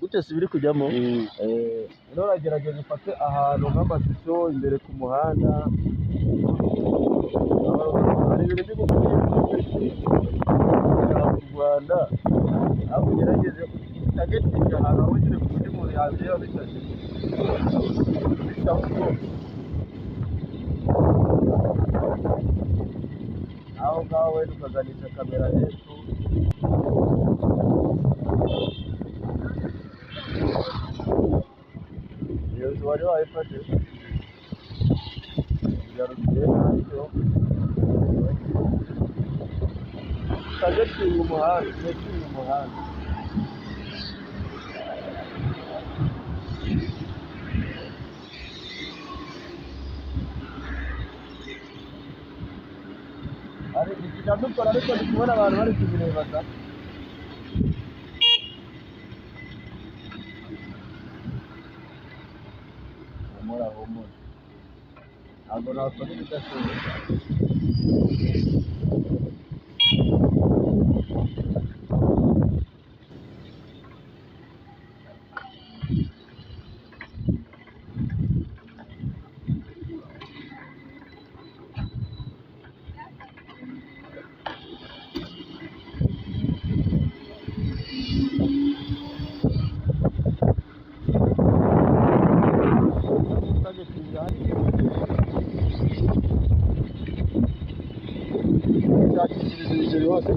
gute si biri kujyamo rero uragerageza ufate ahantu nk'amashusho imbere ku muhanda hari ibintu byo mu Rwanda aho ugerageze utagetinga ahantu aho nyine ku buryo umuntu yabireba bitaje aho ngaho wenda ukaganisha kamera hepfo iyo nzu wari wayifashe yarugiye ntacyo utagetinga umuhanda hari ikintu dukora ariko ndi kubona abantu bari kubireba da humura ntabwo nakora ibidashoboka shakishiriza ibigeri hose